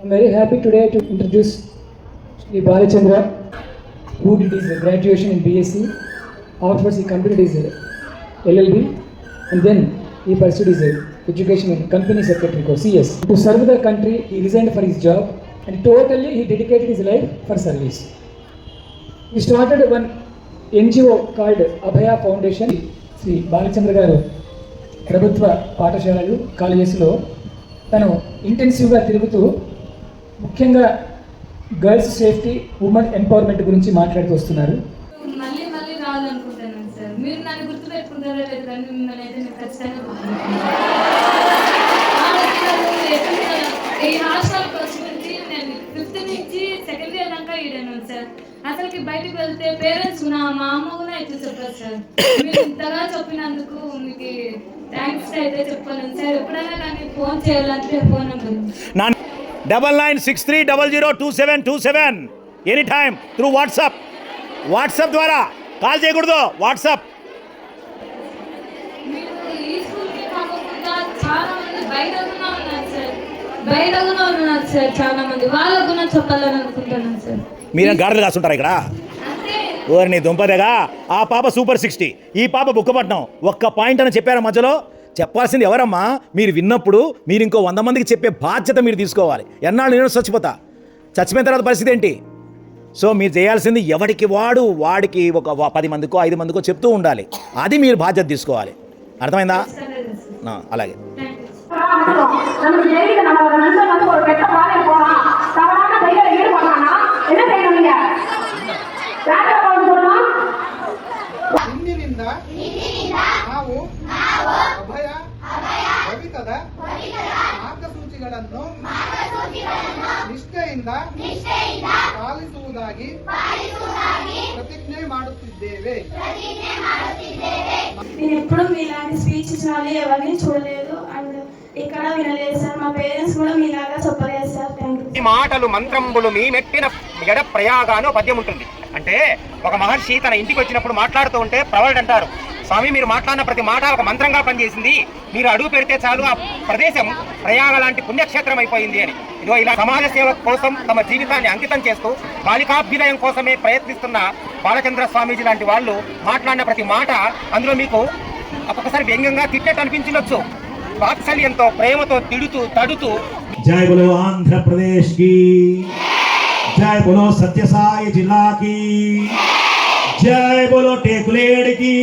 I'm very happy today to introduce Sri Balachandra, who did his graduation in BSc. Afterwards, he completed his LLB, and then he pursued his education in company secretary course, CS. To serve the country, he resigned for his job, and totally he dedicated his life for service. He started one NGO called Abhaya Foundation. Shri Balachandra గారు ప్రభుత్వ పాఠశాలలు కాలేజెస్లో తను ఇంటెన్సివ్గా తిరుగుతూ ముఖ్యంగా girls safety, women empowerment గురించి మాట్లాడుతూ వస్తున్నారు. మళ్ళీ మళ్ళీ రావాలనుకుంటున్నాను సార్. మీరు నన్ను గుర్తుపెట్టుకుంటారో లేదు కానీ మిమ్మల్ని అయితే నేను ఖచ్చితంగా ఈ హాస్టల్కి వచ్చి నేను 5th నుంచి 2nd ఇయర్ దాకా ఈడాను సార్. అసలుకి బయటకు వెళ్తే పేరెంట్స్ మా అమ్మ కూడా అయితే చెప్పారు సార్. మీరు ఇంతగా చెప్పినందుకు మీకు థ్యాంక్స్ అయితే చెప్పాను సార్. ఎప్పుడైనా కానీ ఫోన్ చేయాలంటే phone number 9963002727 any time through WhatsApp ద్వారా కాల్ చేయకూడదు. వాట్సాప్. మీరు ఈ స్కూల్కి కాకుండా చాలా మంది బయట కూడా ఉన్నారు సార్. చాలా మంది వాళ్ళకు కూడా చెప్పాలని అనుకుంటున్నాను సార్. మీరేం గాడులు కాస్తుంటారు ఇక్కడ? ఓరిని దుంపదేగా. ఆ పాప సూపర్ 60, ఈ పాప బుక్కపట్నం. ఒక్క పాయింట్ అని చెప్పారా మధ్యలో? చెప్పాల్సింది ఎవరమ్మా? మీరు విన్నప్పుడు మీరు ఇంకో 100 మందికి చెప్పే బాధ్యత మీరు తీసుకోవాలి. ఎన్నాళ్ళు నేను చచ్చిపోయిన తర్వాత పరిస్థితి ఏంటి? సో మీరు చేయాల్సింది ఎవడికి వాడికి ఒక 10 మందికో 5 మందికో చెప్తూ ఉండాలి. అది మీరు బాధ్యత తీసుకోవాలి. అర్థమైందా? అలాగే. ಇಂದಿನಿಂದ ನಾವು ಅಭಯ ಭವಿತದ ಮಾರ್ಗಸೂಚಿಗಳನ್ನು ನಿಷ್ಠೆಯಿಂದ ಪಾಲಿಸುವುದಾಗಿ ಪ್ರತಿಜ್ಞೆ ಮಾಡುತ್ತಿದ್ದೇವೆ. నేను ఎప్పుడు మీలాంటి స్పీచ్ ఇచ్చాలి ఎవరిని చూడలేదు అండ్ ఇక్కడ వినలేదు సార్. మా పేరెంట్స్ కూడా మీలాగా చెప్పలేదు సార్. Thank you. ఈ మాటలు మంత్రంబులు మీ మెట్టిన ఎడ ప్రయాగాను పద్యం ఉంటుంది. అంటే ఒక మహర్షి తన ఇంటికి వచ్చినప్పుడు మాట్లాడుతూ ఉంటే ప్రవరుడు అంటారు, స్వామి మీరు మాట్లాడిన ప్రతి మాట ఒక మంత్రంగా పనిచేసింది, మీరు అడుగు పెడితే చాలు ఆ ప్రదేశం ప్రయాగ లాంటి పుణ్యక్షేత్రం అయిపోయింది అని. ఇదిగో ఇలా సమాజ సేవ కోసం తమ జీవితాన్ని అంకితం చేస్తూ బాలికాభ్యుదయం కోసమే ప్రయత్నిస్తున్న బాలచంద్ర స్వామీజీ లాంటి వాళ్ళు మాట్లాడిన ప్రతి మాట అందులో మీకు ఒక్కొక్కసారి వ్యంగ్యంగా తిట్టేట్టు అనిపించవచ్చు. వాత్సల్యంతో ప్రేమతో తిడుతూ తడుతూ జై బోలో ఆంధ్రప్రదేశ్ కి, జై బోలో సత్యసాయి జిల్లా की, जय बोलो टेकुलेड़ की।